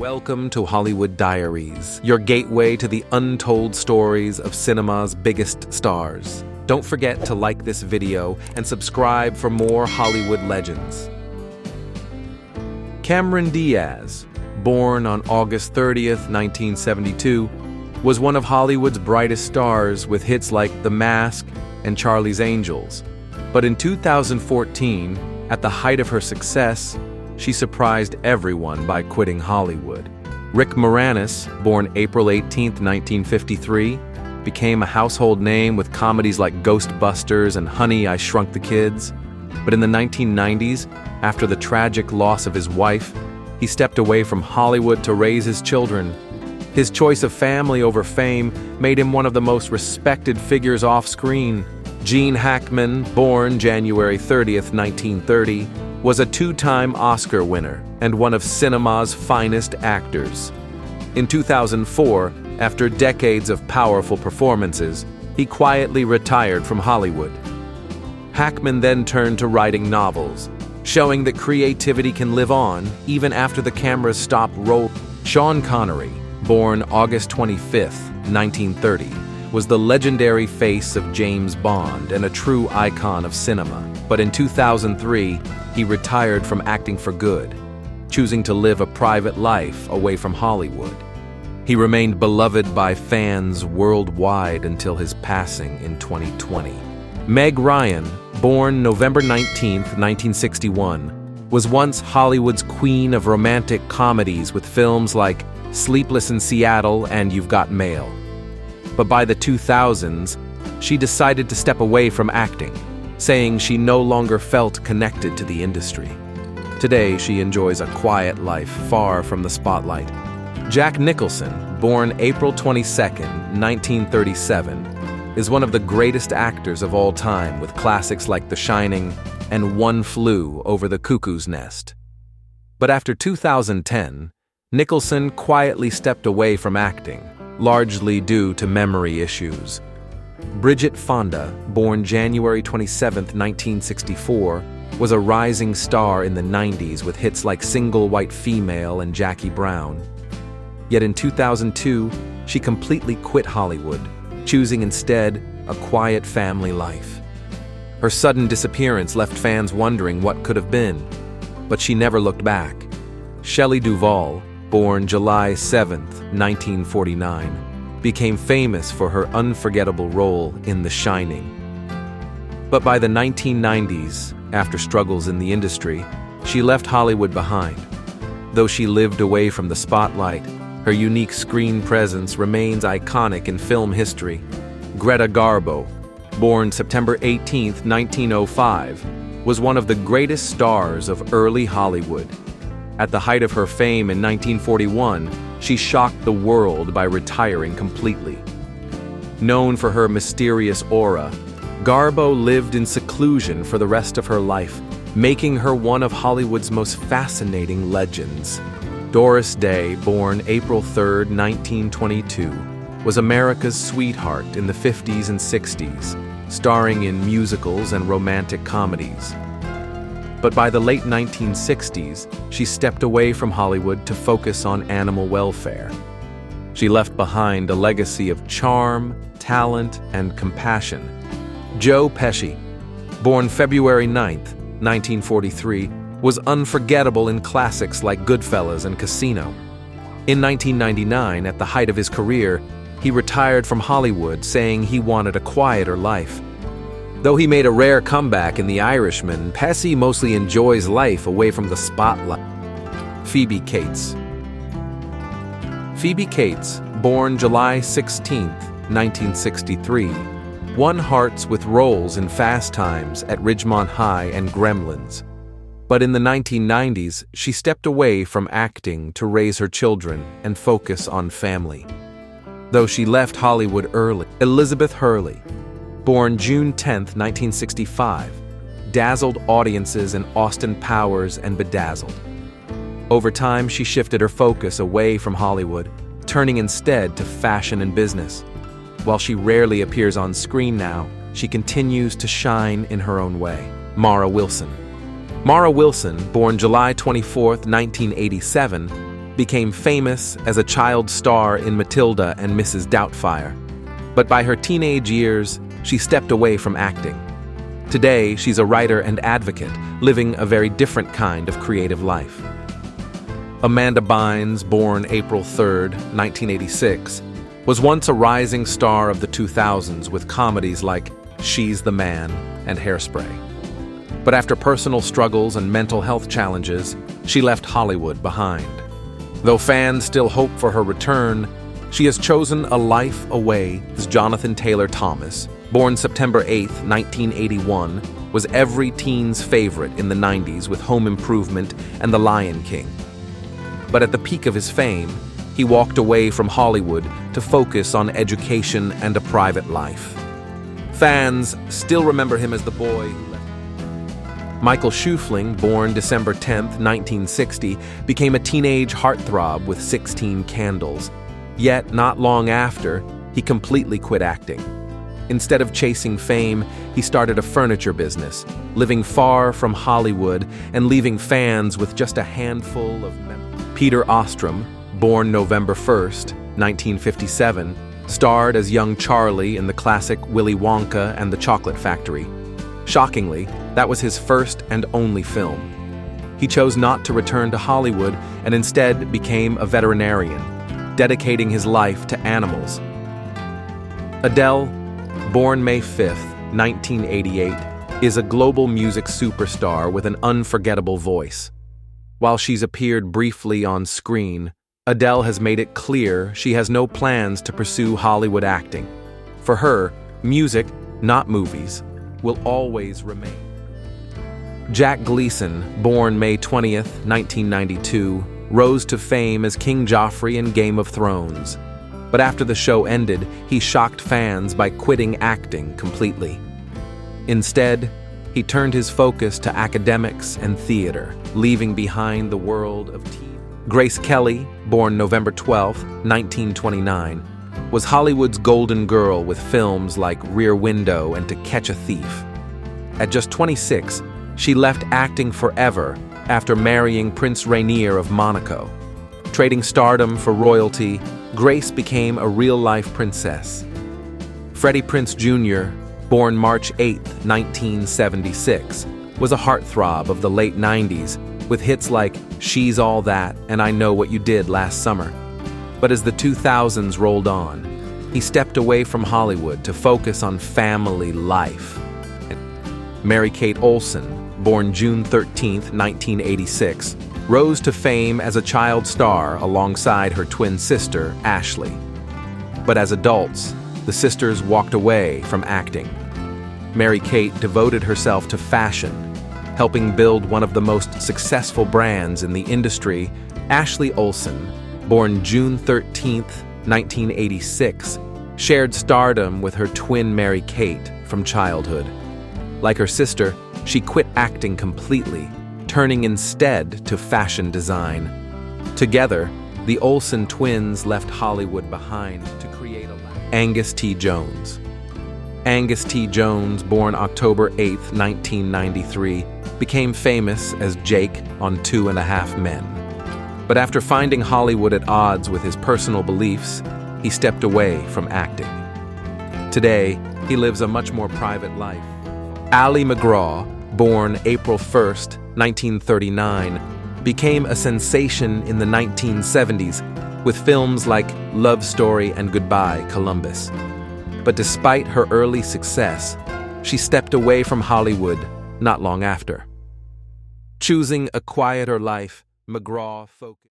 Welcome to Hollywood Diaries, your gateway to the untold stories of cinema's biggest stars. Don't forget to like this video and subscribe for more Hollywood legends. Cameron Diaz, born on August 30th, 1972, was one of Hollywood's brightest stars with hits like The Mask and Charlie's Angels. But in 2014, at the height of her success, she surprised everyone by quitting Hollywood. Rick Moranis, born April 18, 1953, became a household name with comedies like Ghostbusters and Honey, I Shrunk the Kids. But in the 1990s, after the tragic loss of his wife, he stepped away from Hollywood to raise his children. His choice of family over fame made him one of the most respected figures off-screen. Gene Hackman, born January 30th, 1930, was a two-time Oscar winner and one of cinema's finest actors. In 2004, after decades of powerful performances, he quietly retired from Hollywood. Hackman then turned to writing novels, showing that creativity can live on even after the cameras stop rolling. Sean Connery, born August 25th, 1930, was the legendary face of James Bond and a true icon of cinema. But in 2003, he retired from acting for good, choosing to live a private life away from Hollywood. He remained beloved by fans worldwide until his passing in 2020. Meg Ryan, born November 19, 1961, was once Hollywood's queen of romantic comedies with films like Sleepless in Seattle and You've Got Mail. But by the 2000s, she decided to step away from acting, saying she no longer felt connected to the industry. Today, she enjoys a quiet life far from the spotlight. Jack Nicholson, born April 22nd, 1937, is one of the greatest actors of all time with classics like The Shining and One Flew Over the Cuckoo's Nest. But after 2010, Nicholson quietly stepped away from acting, largely due to memory issues. Bridget Fonda, born January 27, 1964, was a rising star in the 90s with hits like Single White Female and Jackie Brown. Yet in 2002, she completely quit Hollywood, choosing instead a quiet family life. Her sudden disappearance left fans wondering what could have been, but she never looked back. Shelley Duvall, born July 7, 1949, became famous for her unforgettable role in The Shining. But by the 1990s, after struggles in the industry, she left Hollywood behind. Though she lived away from the spotlight, her unique screen presence remains iconic in film history. Greta Garbo, born September 18, 1905, was one of the greatest stars of early Hollywood. At the height of her fame in 1941, she shocked the world by retiring completely. Known for her mysterious aura, Garbo lived in seclusion for the rest of her life, making her one of Hollywood's most fascinating legends. Doris Day, born April 3, 1922, was America's sweetheart in the 50s and 60s, starring in musicals and romantic comedies. But by the late 1960s, she stepped away from Hollywood to focus on animal welfare. She left behind a legacy of charm, talent, and compassion. Joe Pesci, born February 9, 1943, was unforgettable in classics like Goodfellas and Casino. In 1999, at the height of his career, he retired from Hollywood, saying he wanted a quieter life. Though he made a rare comeback in The Irishman, Pesci mostly enjoys life away from the spotlight. Phoebe Cates. Phoebe Cates, born July 16, 1963, won hearts with roles in Fast Times at Ridgemont High and Gremlins. But in the 1990s, she stepped away from acting to raise her children and focus on family. Though she left Hollywood early, Elizabeth Hurley, born June 10, 1965, dazzled audiences in Austin Powers and Bedazzled. Over time, she shifted her focus away from Hollywood, turning instead to fashion and business. While she rarely appears on screen now, she continues to shine in her own way. Mara Wilson, born July 24, 1987, became famous as a child star in Matilda and Mrs. Doubtfire. But by her teenage years, she stepped away from acting. Today, she's a writer and advocate, living a very different kind of creative life. Amanda Bynes, born April 3, 1986, was once a rising star of the 2000s with comedies like She's the Man and Hairspray. But after personal struggles and mental health challenges, she left Hollywood behind. Though fans still hope for her return, she has chosen a life away as Jonathan Taylor Thomas, born September 8, 1981, was every teen's favorite in the 90s with Home Improvement and The Lion King. But at the peak of his fame, he walked away from Hollywood to focus on education and a private life. Fans still remember him as the boy who left. Michael Schufling, born December 10, 1960, became a teenage heartthrob with 16 Candles. Yet, not long after, he completely quit acting. Instead of chasing fame, he started a furniture business, living far from Hollywood and leaving fans with just a handful of memories. Peter Ostrom, born November 1, 1957, starred as young Charlie in the classic Willy Wonka and the Chocolate Factory. Shockingly, that was his first and only film. He chose not to return to Hollywood and instead became a veterinarian, dedicating his life to animals. Adele, born May 5, 1988, is a global music superstar with an unforgettable voice. While she's appeared briefly on screen, Adele has made it clear she has no plans to pursue Hollywood acting. For her, music, not movies, will always remain. Jack Gleason, born May 20, 1992, rose to fame as King Joffrey in Game of Thrones. But after the show ended, he shocked fans by quitting acting completely. Instead, he turned his focus to academics and theater, leaving behind the world of TV. Grace Kelly, born November 12, 1929, was Hollywood's golden girl with films like Rear Window and To Catch a Thief. At just 26, she left acting forever after marrying Prince Rainier of Monaco. Trading stardom for royalty, Grace became a real-life princess. Freddie Prinze Jr., born March 8, 1976, was a heartthrob of the late 90s with hits like She's All That and I Know What You Did Last Summer. But as the 2000s rolled on, he stepped away from Hollywood to focus on family life. Mary-Kate Olsen, born June 13, 1986, rose to fame as a child star alongside her twin sister, Ashley. But as adults, the sisters walked away from acting. Mary-Kate devoted herself to fashion, helping build one of the most successful brands in the industry. Ashley Olsen, born June 13, 1986, shared stardom with her twin Mary-Kate from childhood. Like her sister, she quit acting completely, turning instead to fashion design. Together, the Olsen twins left Hollywood behind to create a life. Angus T. Jones. Angus T. Jones, born October 8, 1993, became famous as Jake on 2.5 Men. But after finding Hollywood at odds with his personal beliefs, he stepped away from acting. Today, he lives a much more private life. Ali MacGraw, born April 1, 1939, became a sensation in the 1970s with films like Love Story and Goodbye, Columbus. But despite her early success, she stepped away from Hollywood not long after. Choosing a quieter life, MacGraw focused